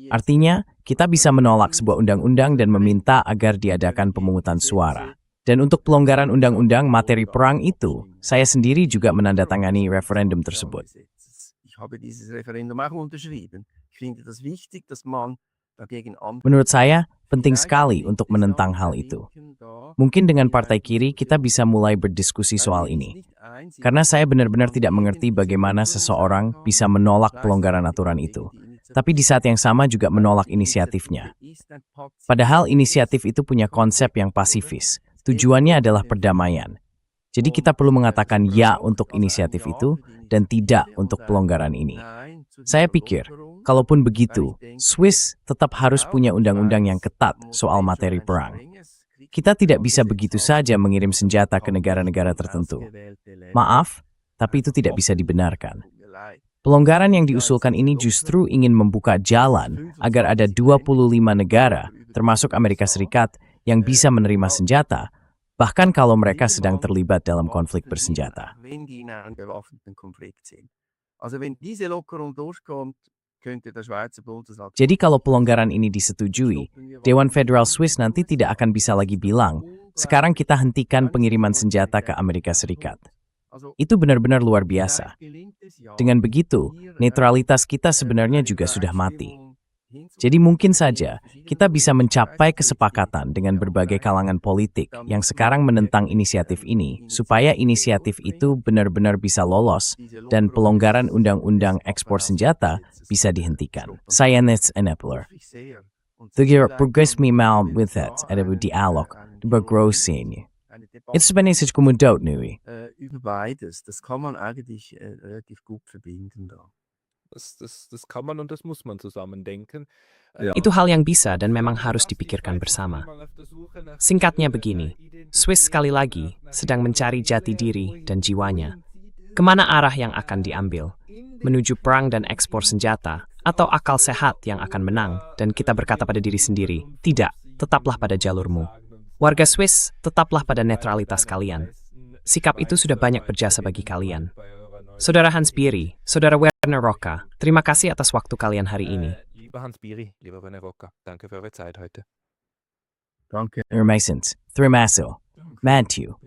Artinya, kita bisa menolak sebuah undang-undang dan meminta agar diadakan pemungutan suara. Dan untuk pelonggaran undang-undang materi perang itu, saya sendiri juga menandatangani referendum tersebut. Menurut saya, penting sekali untuk menentang hal itu. Mungkin dengan partai kiri kita bisa mulai berdiskusi soal ini. Karena saya benar-benar tidak mengerti bagaimana seseorang bisa menolak pelonggaran aturan itu. Tapi di saat yang sama juga menolak inisiatifnya. Padahal inisiatif itu punya konsep yang pasifis. Tujuannya adalah perdamaian. Jadi kita perlu mengatakan ya untuk inisiatif itu dan tidak untuk pelonggaran ini. Saya pikir, kalaupun begitu, Swiss tetap harus punya undang-undang yang ketat soal materi perang. Kita tidak bisa begitu saja mengirim senjata ke negara-negara tertentu. Maaf, tapi itu tidak bisa dibenarkan. Pelonggaran yang diusulkan ini justru ingin membuka jalan agar ada 25 negara, termasuk Amerika Serikat, yang bisa menerima senjata, bahkan kalau mereka sedang terlibat dalam konflik bersenjata. Jadi kalau pelonggaran ini disetujui, Dewan Federal Swiss nanti tidak akan bisa lagi bilang, sekarang kita hentikan pengiriman senjata ke Amerika Serikat. Itu benar-benar luar biasa. Dengan begitu, netralitas kita sebenarnya juga sudah mati. Jadi mungkin saja kita bisa mencapai kesepakatan dengan berbagai kalangan politik yang sekarang menentang inisiatif ini, supaya inisiatif itu benar-benar bisa lolos dan pelonggaran undang-undang ekspor senjata bisa dihentikan. Saya Nets Enepler. Tugur progres minimal with that ada dialog bergrossin. Itu sebenarnya saya kumudot nui. Über beides, das kann man eigentlich relativ gut verbinden da. Das kann man und das muss man zusammen denken. Itu hal yang bisa dan memang harus dipikirkan bersama. Singkatnya begini, Swiss sekali lagi sedang mencari jati diri dan jiwanya. Kemana arah yang akan diambil? Menuju perang dan ekspor senjata, atau akal sehat yang akan menang, dan kita berkata pada diri sendiri, tidak, tetaplah pada jalurmu. Warga Swiss, tetaplah pada netralitas kalian. Sikap itu sudah banyak berjasa bagi kalian. Saudara Hans Biri, Saudara Werner Rocca, terima kasih atas waktu kalian hari ini. Lieber Hans Biri, lieber Werner Rocca, danke für eure Zeit heute. Danke. Terima kasih. Matthew.